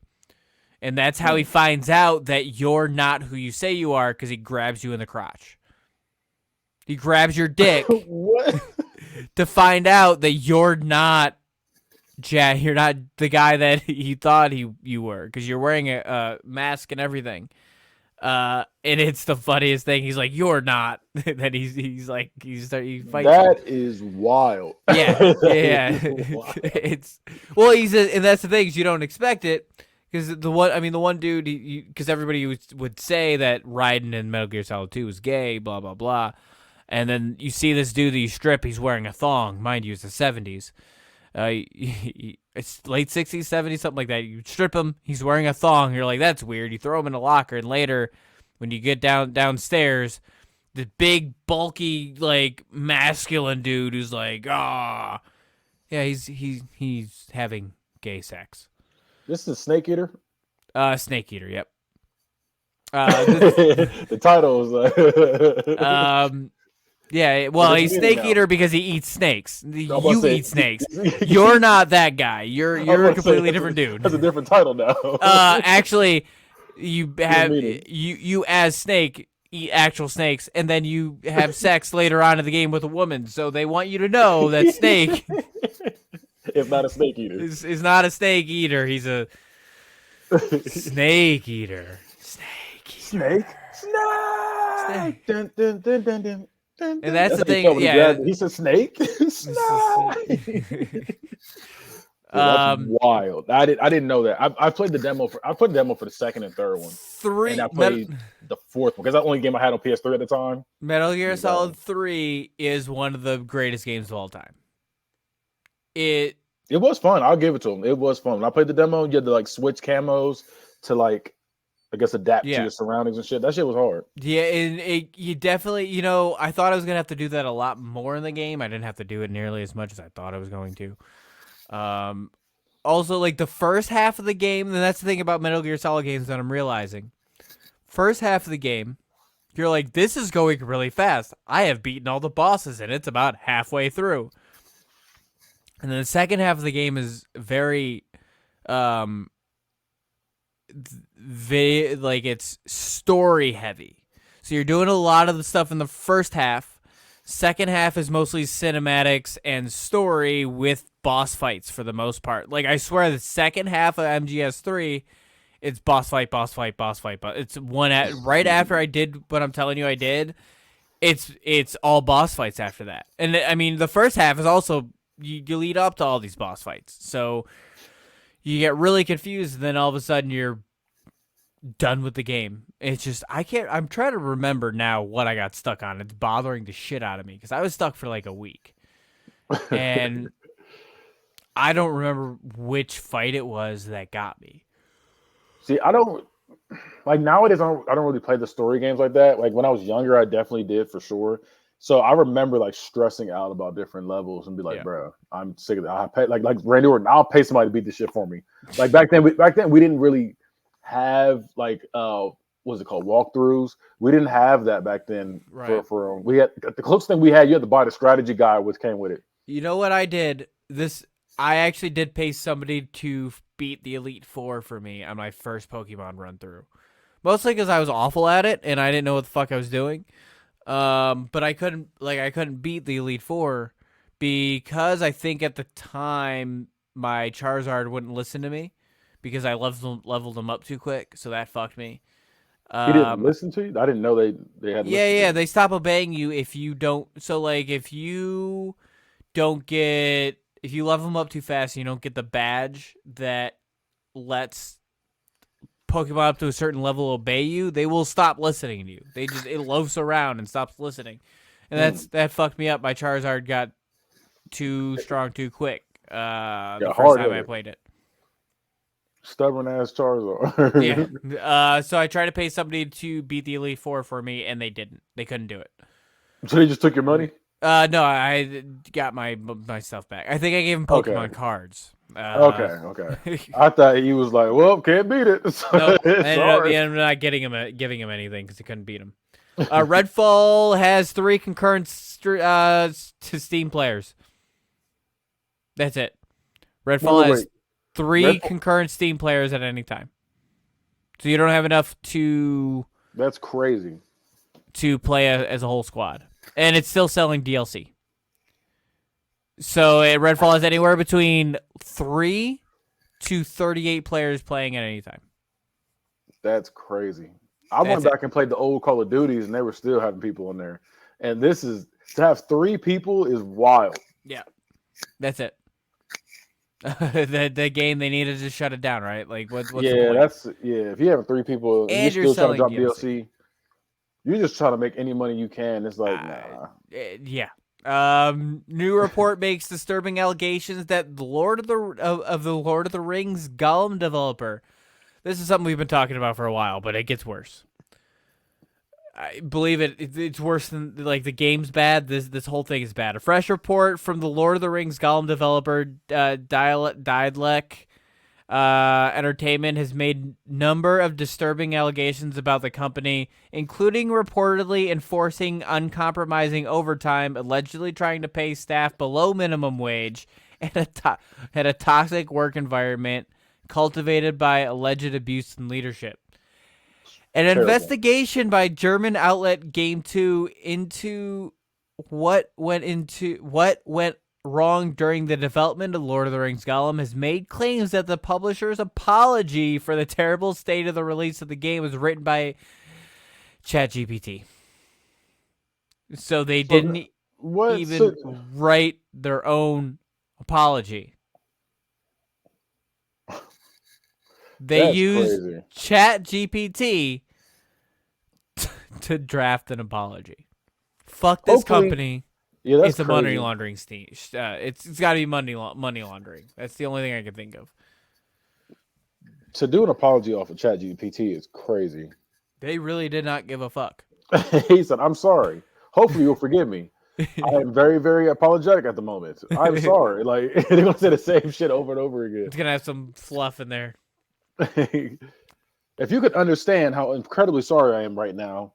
And that's how he finds out that you're not who you say you are, because he grabs you in the crotch. He grabs your dick to find out that you're not you're not the guy that he thought you were, because you're wearing a mask and everything. And it's the funniest thing. He's like, "You're not." Then he fights. That is wild. Yeah. Wild. And that's the thing is you don't expect it Because the one dude, because everybody would say that Raiden in Metal Gear Solid 2 was gay, blah blah blah, and then you see this dude that you strip, he's wearing a thong. Mind you, it's the 70s. It's late 60s, 70s, something like that. You strip him, he's wearing a thong. You're like, that's weird. You throw him in a locker, and later, when you get downstairs, the big, bulky, like masculine dude who's like, yeah, he's having gay sex. This is Snake Eater. Snake Eater. Yep. The title is like. Yeah, well, he's Snake Eater because he eats snakes. You eat snakes. You're not that guy. You're a completely different dude. That's a different title now. Actually, you have you as Snake eat actual snakes, and then you have sex later on in the game with a woman. So they want you to know that Snake is not a snake eater. Is not a snake eater. He's a snake eater. Snake. Dun, dun, dun, dun, dun. And that's the thing. Yeah, he said snake. That's wild. I didn't know that. I played the demo for. I played the demo for the second and third one. And I played the fourth one because that's the only game I had on PS3 at the time. Metal Gear Solid 3 is one of the greatest games of all time. It was fun. I'll give it to him. It was fun. When I played the demo, you had to like switch camos to like, I guess, adapt to your surroundings and shit. That shit was hard. Yeah, and you definitely, I thought I was going to have to do that a lot more in the game. I didn't have to do it nearly as much as I thought I was going to. Also, like, the first half of the game, and that's the thing about Metal Gear Solid games that I'm realizing. First half of the game, you're like, this is going really fast. I have beaten all the bosses, and it's about halfway through. And then the second half of the game is very... it's story heavy. So you're doing a lot of the stuff in the first half. Second half is mostly cinematics and story with boss fights for the most part. Like, I swear the second half of MGS3, it's boss fight. But it's right after I did what I'm telling you I did, it's all boss fights after that. And I mean, the first half is also you lead up to all these boss fights. So you get really confused, and then all of a sudden you're done with the game. It's just, I'm trying to remember now what I got stuck on. It's bothering the shit out of me because I was stuck for like a week. And I don't remember which fight it was that got me. See, I don't, like, nowadays, I don't really play the story games like that. Like, when I was younger, I definitely did for sure. So I remember like stressing out about different levels and be like, bro, I'm sick of that. I pay like Randy Orton, I'll pay somebody to beat this shit for me. Like back then we didn't really have like what's it called, walkthroughs. We didn't have that back then. Right. For we had the closest thing we had. You had to buy the strategy guide, which came with it. You know what I did? I actually did pay somebody to beat the Elite Four for me on my first Pokemon run through. Mostly because I was awful at it and I didn't know what the fuck I was doing. But I couldn't beat the Elite Four because I think at the time my Charizard wouldn't listen to me because I leveled them up too quick, so that fucked me. He didn't listen to you? I didn't know they had. Yeah, they stop obeying you if you don't. So like if you level them up too fast, and you don't get the badge that lets Pokemon up to a certain level obey you, they will stop listening to you. It loafs around and stops listening, and that fucked me up. My Charizard got too strong too quick. The first time I played it. Stubborn ass Charizard. Yeah. So I tried to pay somebody to beat the Elite Four for me, and they didn't. They couldn't do it. So they just took your money? No, I got my stuff back. I think I gave him Pokemon cards. Okay. I thought he was like, well, can't beat it. So, nope. I ended up not giving him anything because he couldn't beat him. Redfall has 3 concurrent to Steam players. That's it. Redfall has 3 concurrent Steam players at any time. So you don't have enough to... That's crazy. To play as a whole squad. And it's still selling DLC. So Redfall has anywhere between 3 to 38 players playing at any time. That's crazy. I went back and played the old Call of Duties, and they were still having people in there. And to have 3 people is wild. Yeah, that's it. The game they needed to shut it down, right? Like what's the Yeah, point? if you have three people and you're And you're still trying to selling drop DLC. DLC, you're just trying to make any money you can. It's like, nah. Yeah. New report makes disturbing allegations that the Lord of the Lord of the Rings Gollum developer. This is something we've been talking about for a while, but it gets worse. I believe it's worse than like the game's bad. This whole thing is bad. A fresh report from the Lord of the Rings Gollum developer Daedalus Entertainment has made number of disturbing allegations about the company, including reportedly enforcing uncompromising overtime, allegedly trying to pay staff below minimum wage, and a toxic work environment cultivated by alleged abuse in leadership. An Terrible. investigation by German outlet Game 2 into what went wrong during the development of Lord of the Rings Gollum has made claims that the publisher's apology for the terrible state of the release of the game was written by ChatGPT. So they So didn't what? even write their own apology. They That's used crazy. ChatGPT to draft an apology. Fuck this Hopefully, company. yeah, that's It's a money crazy. laundering scheme. It's got to be money laundering. That's the only thing I can think of. To do an apology off of ChatGPT is crazy. They really did not give a fuck. He said, "I'm sorry. Hopefully, you'll forgive me. I am very, very apologetic at the moment. I'm It's sorry." Like they're gonna say the same shit over and over again. gonna have some fluff in there. If you could understand how incredibly sorry I am right now,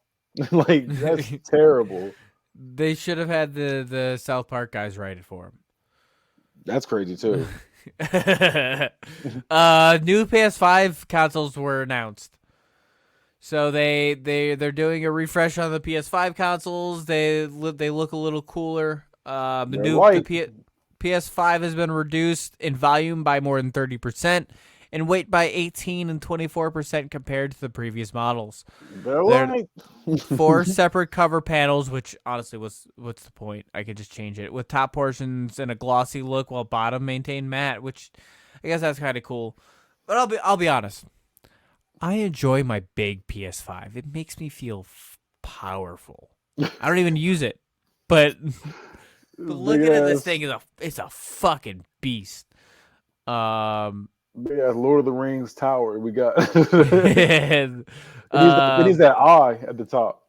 like that's terrible. They should have had the South Park guys write it for That's crazy too. them. New PS5 consoles were announced. So they're doing a refresh on the PS5 consoles. They look a little cooler. They're white. PS5 has been reduced in volume by more than 30% and weight by 18 and 24% compared to the previous models. They're They're white. 4 separate cover panels, which honestly, what's the point? I could just change it with top portions and a glossy look, while bottom maintain matte, which I guess that's kind of cool. But I'll be honest. I enjoy my big PS5. It makes me feel powerful. I don't even use it, but looking at this thing it's a fucking beast. Big ass Lord of the Rings tower. We got. And, it needs that eye at the top.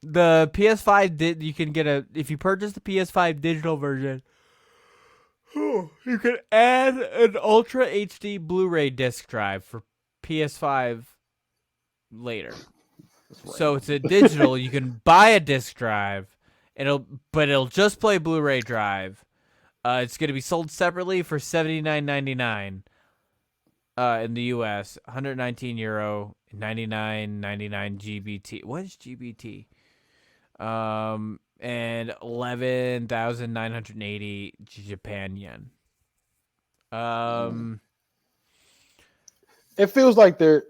the PS5 you can get if you purchase the PS5 digital version, you can add an Ultra HD Blu-ray disc drive for PS5 later. So it's a digital. You can buy a disc drive, but it'll just play Blu-ray drive. It's going to be sold separately for $79.99 in the US, €119, 99.99 GBT. What is GBT? And 11,980 Japan yen. It feels like they're.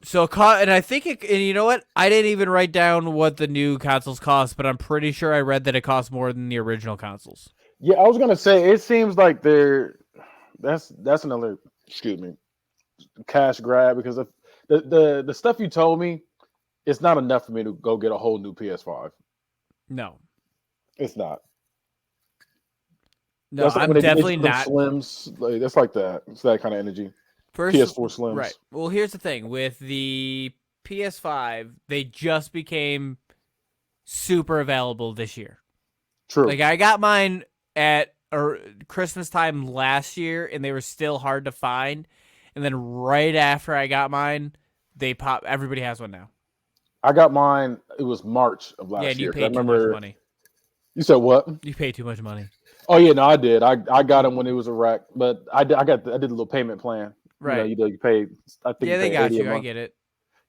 So, and I think and you know what? I didn't even write down what the new consoles cost, but I'm pretty sure I read that it costs more than the original consoles. Yeah, I was gonna say it seems like they're. That's another. Excuse me. Cash grab, because if the stuff you told me, it's not enough for me to go get a whole new PS5. No, It's not. no, That's like I'm when they definitely do them not. slims. Like, that's like that. It's that kind of energy. First, PS4 slims. right. Well, here's the thing with the PS5, they just became super available this year. True. Like I got mine at Christmas time last year, and they were still hard to find. And then right after I got mine, they pop. Everybody has one now. I got mine. It was March of last Yeah, and you year. paid too much money. You said what? You paid too much money. Oh yeah, no, I did. I got them when it was a rack, but I did a little payment plan. Right. You paid. I think Yeah, they got 80 a you. I month. get it.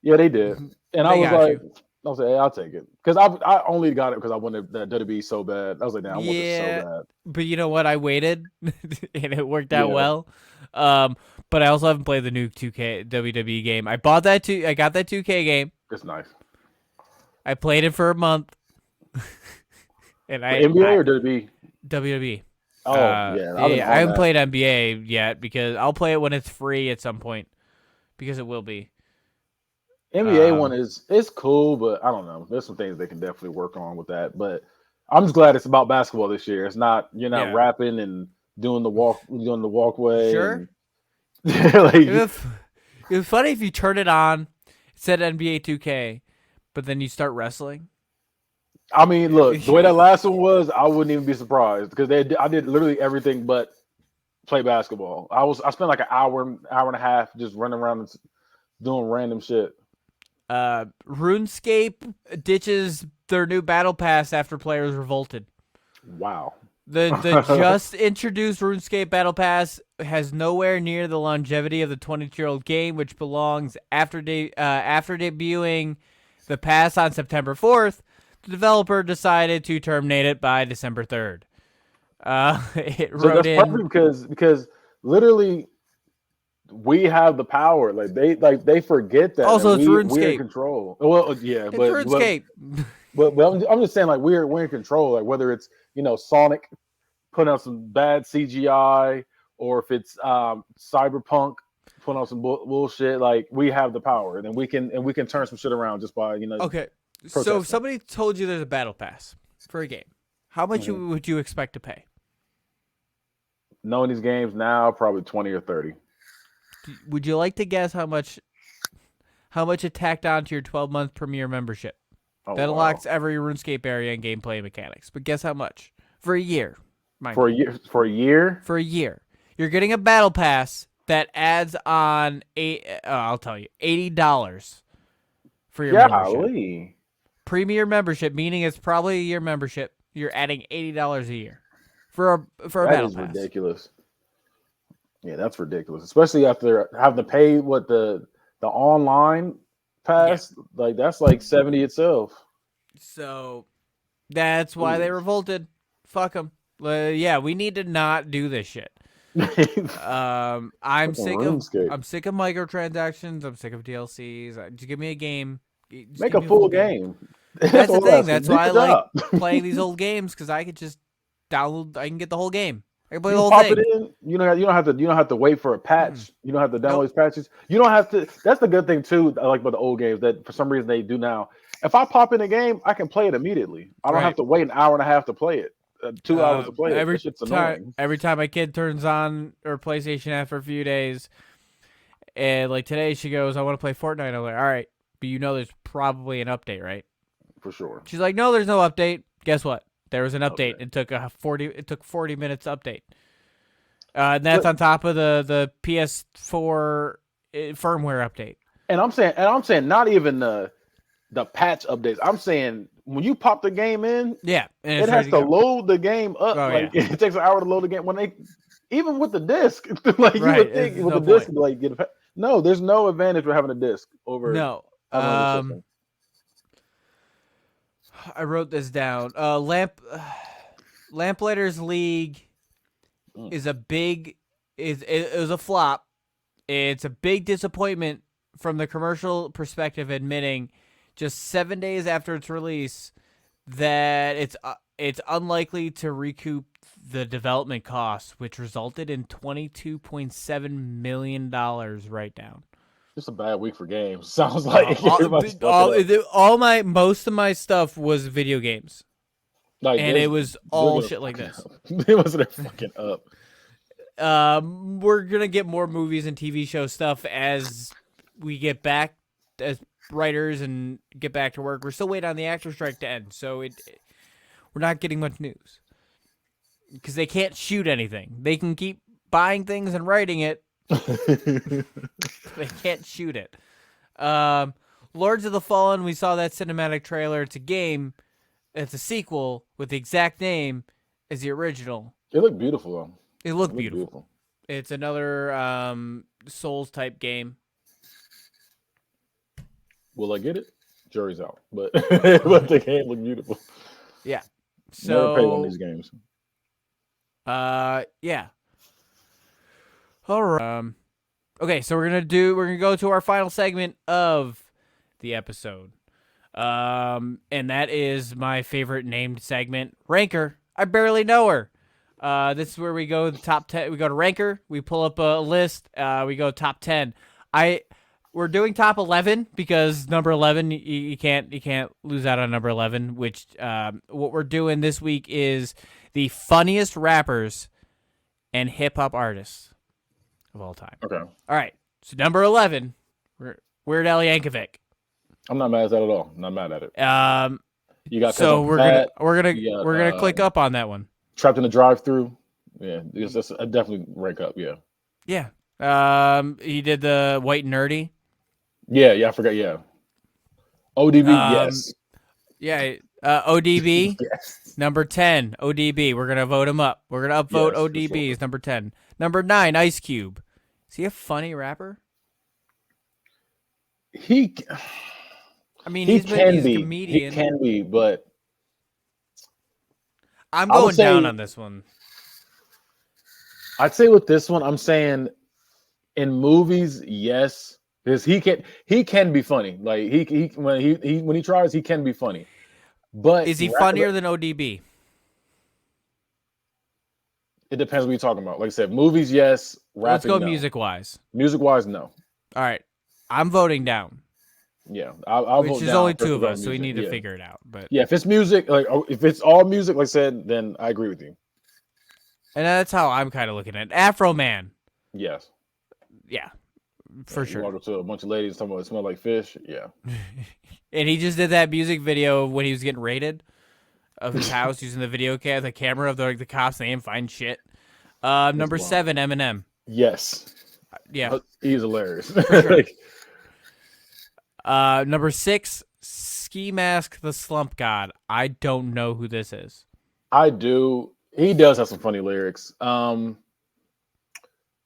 Yeah, they did. And I They was got like, you. I was like, hey, I'll take it, because I only got it because I wanted that WWE so bad. I was like, I want this so bad. But you know what? I waited, and it worked out Yeah. well. But I also haven't played the new 2K WWE game. I got that 2K game. It's nice. I played it for a month, and NBA or WWE? WWE. Oh yeah, I've been Yeah, I on haven't that. played NBA yet because I'll play it when it's free at some point because it will be. NBA one Um, is it's cool, but I don't know. There's some things they can definitely work on with that. But I'm just glad it's about basketball this year. It's not you're not yeah, rapping and doing the walkway sure. and like If it was funny if you turn it on, it said NBA 2K, but then you start wrestling. I mean, look, the way that last one was, I wouldn't even be surprised because I did literally everything but play basketball. I spent like an hour and a half just running around and doing random shit. RuneScape ditches their new battle pass after players revolted. Wow. The just introduced RuneScape Battle Pass has nowhere near the longevity of the 22-year-old game, which belongs after debuting the pass on September 4th. The developer decided to terminate it by December 3rd. It So wrote that's in. perfect because literally we have the power. Like they forget that Also, it's we're in RuneScape. control. Well, yeah, It's but but RuneScape. but I'm just saying like we're in control. Like whether it's Sonic putting out some bad CGI or if it's Cyberpunk putting out some bullshit. Like we have the power, and then we can turn some shit around just by Okay, so if protesting. somebody told you there's a battle pass for a game, how much Mhm. would you expect to pay? Knowing these games now, probably 20 or 30. Would you like to guess how much it tacked on to your 12-month Premier membership? Oh That wow. unlocks every RuneScape area and gameplay mechanics. But guess how much? For a year, mind For a you. year, for a year. For a year. You're getting a battle pass that adds on I'll tell you, $80 for your membership. Golly. Premier membership, meaning it's probably a year membership. You're adding $80 a year for a That battle is pass. ridiculous. Yeah, that's ridiculous. Especially after having to pay what the online Yeah. pass, like that's like 70 itself. So that's why they Jeez. revolted. Fuck them. Yeah, we need to not do this shit. Fucking I'm sick of RuneScape. microtransactions. I'm sick of DLCs. Just give me a game. Just Make give a me a full full game. game. That's That's the all I'm thing. asking. That's Do why I your like job. playing these old games because I could just download. I can get the whole game. I can play the You whole pop it thing. in. You don't have to wait for a Mm-mm. patch. You don't have to download Nope. these patches. You don't have to. That's the good thing too. I like about the old games that for some reason they do now. If I pop in a game, I can play it immediately. I don't have Right. to wait an hour and a half to play it. 2 hours to play it. That Every shit's time, annoying. every time my kid turns on her PlayStation after a few days, and like today she goes, "I want to play Fortnite." I'm like, "All right, but there's probably an update, right?" For sure. She's like, "No, there's no update." Guess what? There was an update. Okay. It took 40 minutes to update. And that's But on top of the PS4 firmware update. and I'm saying not even the patch updates. I'm saying when you pop the game in, Yeah, and it it's ready has to to go. load the game up. Oh Like yeah, it takes an hour to load the game. When they even with the disc, like you right. would think There's with no the disc, point. like no, there's no advantage for having a disc over No. having on the system. I wrote this down. Lamplighters League Mm. is a big it was a flop. It's a big disappointment from the commercial perspective, admitting just 7 days after its release that it's unlikely to recoup the development costs, which resulted in $22.7 million write down. Just a bad week for games. Sounds like All, everybody's fucking up. most of my stuff was video games, Like and there's it was they're all gonna shit like fucking this. up. They wasn't fucking up. We're gonna get more movies and TV show stuff as we get back as writers and get back to work. We're still waiting on the actor strike to end, so we're not getting much news because they can't shoot anything. They can keep buying things and writing it. They can't shoot it. Lords of the Fallen. We saw that cinematic trailer. It's a game. It's a sequel with the exact name as the original. It looked beautiful though. It It looked looked beautiful. beautiful. It's another Souls type game. Will I get it? Jury's out. But but the game looked beautiful. Yeah. Never pay one of So these games. yeah. All right. Okay, so we're gonna go to our final segment of the episode. And that is my favorite named segment, Ranker. I barely know her. This is where we go the top 10. We go to Ranker. We pull up a list. We go top 10. We're doing top 11 because number 11 you can't lose out on number 11. Which what we're doing this week is the funniest rappers and hip hop artists of all time. Okay. All right. So number 11, Weird Al Yankovic. I'm not mad at that at all. I'm not mad at it. You got so we're gonna click up on that one. Trapped in the drive-through. Yeah, it's a definitely rank up. Yeah. Yeah. He did the White Nerdy. Yeah, I forgot. Yeah. ODB, yes. Yeah. ODB. Yes. Number 10, ODB. We're gonna vote him up. We're gonna upvote ODB as number 10. Number 9, Ice Cube. Is he a funny rapper? He he's a comedian. He can be, but I'm going down on this one. I'd say with this one, I'm saying in movies, yes, because he can be funny. Like when he tries, he can be funny. But is he funnier than ODB? It depends what you're talking about. Like I said, movies, yes. Rapping, let's go no. music wise. Music wise, no. All right, I'm voting down. Yeah, I'll vote down. Which is only two of us, so we need to figure it out. But yeah, if it's music, like if it's all music, like I said, then I agree with you. And that's how I'm kind of looking at it. Afro Man. Yes. Yeah, for sure. Walk up to a bunch of ladies talking about it smell like fish. Yeah. And he just did that music video when he was getting raided of his house using the camera of the cops. And they didn't find shit. Number 7, Eminem. Yes. Yeah. He's hilarious. For sure. Number 6, Ski Mask the Slump God. I don't know who this is. I do. He does have some funny lyrics. I'll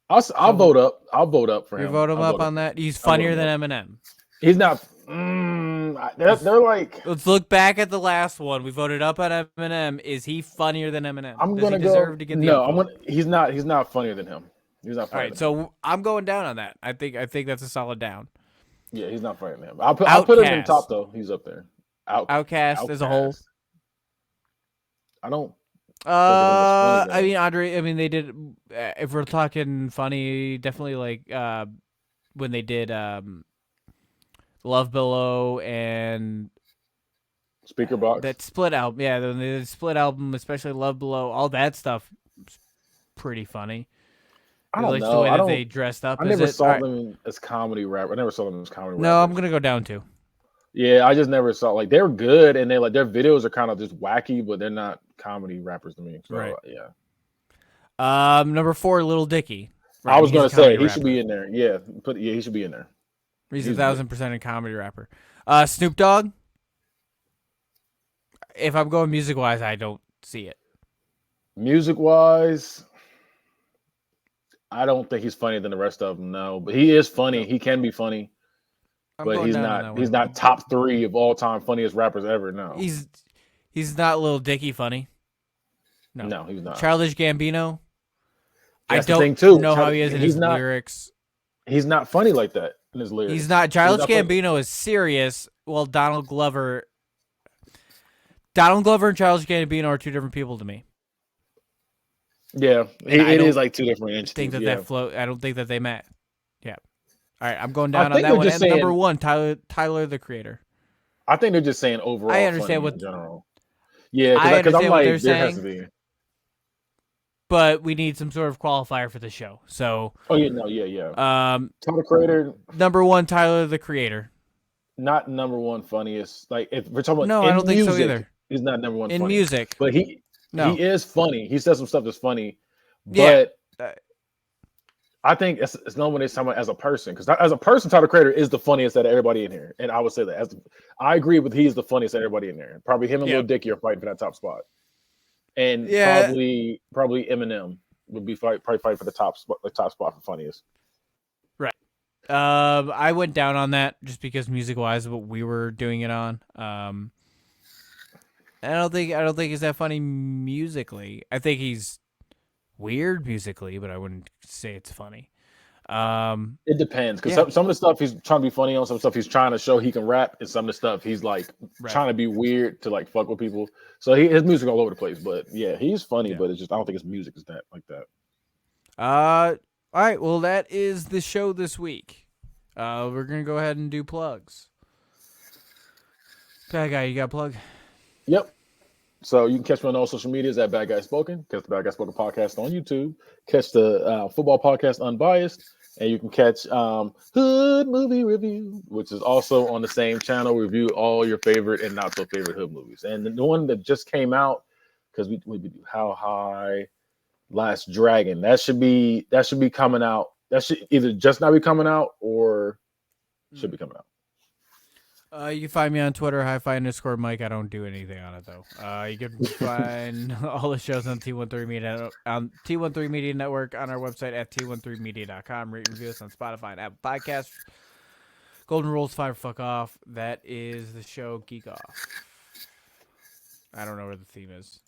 vote up. I'll vote up for him. You vote him up on that? He's funnier than Eminem. He's not. They're like. Let's look back at the last one. We voted up on Eminem. Is he funnier than Eminem? Does he deserve to get the no. He's not. He's not funnier than him. He's not. Funnier all right, so I'm going down on that. I think that's a solid down. Yeah, he's not funnier than him. I'll put him in top though. He's up there. Outcast as a whole. I don't. Andre. They did. If we're talking funny, definitely like when they did Love Below and Speaker Box. That split album, yeah, the split album, especially Love Below, all that stuff, pretty funny. I don't know. The way that they dressed up. I never saw them as comedy rap. I never saw them as comedy. No, I'm gonna go down too. Yeah, I just never saw they're good and they their videos are kind of just wacky, but they're not comedy rappers to me. So, right. Yeah. Number 4, Lil Dicky. Right? I was gonna say he should be in there. Yeah, he should be in there. He's 1,000% a comedy rapper. Snoop Dogg. If I'm going music wise, I don't see it. Music wise, I don't think he's funnier than the rest of them. No, but he is funny. He can be funny. But he's not. He's not top 3 of all time funniest rappers ever. No, he's not Lil Dicky funny. No, he's not. Childish Gambino. That's I don't know how he is in his lyrics. He's not funny like that in his lyrics. He's not. Childish Gambino is serious. Well, Donald Glover and Childish Gambino are two different people to me. Yeah, it is like two different entities. I don't think that they met. Yeah. All right, I'm going down on that one. And number 1, Tyler the Creator. I think they're just saying overall. I understand what in general. Yeah, because I'm like, there has to be. But we need some sort of qualifier for the show. So. Oh yeah. Tyler Creator. Number 1, Tyler the Creator. Not number 1 funniest. Like if we're talking about no, I don't think so either. He's not number 1 in funny. Music, but he is funny. He says some stuff that's funny. But I think it's no one is talking about as a person, because as a person, Tyler Creator is the funniest out of everybody in here, and I would say that I agree with he's the funniest out of everybody in there. Probably him and Lil Dicky are fighting for that top spot, and probably Eminem would be probably fighting for the top spot for funniest. Right. I went down on that just because music wise, what we were doing it on. I don't think he's that funny musically. I think he's weird musically, but I wouldn't say it's funny. It depends because Yeah. some of the stuff he's trying to be funny on, some stuff he's trying to show he can rap, and some of the stuff he's like Right. trying to be weird to like fuck with people. So his music all over the place, but yeah, he's funny, Yeah. but it's just I don't think his music is that like that. All right. Well, that is the show this week. We're gonna go ahead and do plugs. Bad guy, you got a plug? Yep. So you can catch me on all social medias at Bad Guy Spoken. Catch the Bad Guy Spoken podcast on YouTube. Catch the football podcast Unbiased, and you can catch Hood Movie Review, which is also on the same channel. We review all your favorite and not so favorite hood movies. And the one that just came out because we do How High, Last Dragon. That should be coming out. That should either just not be coming out or should be coming out. You can find me on Twitter, hi-fi_Mike. I don't do anything on it though. You can find all the shows on T13 Media Network on our website at t13media.com. Rate and review us on Spotify and Apple Podcasts. Golden Rules 5 fuck off. That is the show Geek Off. I don't know where the theme is.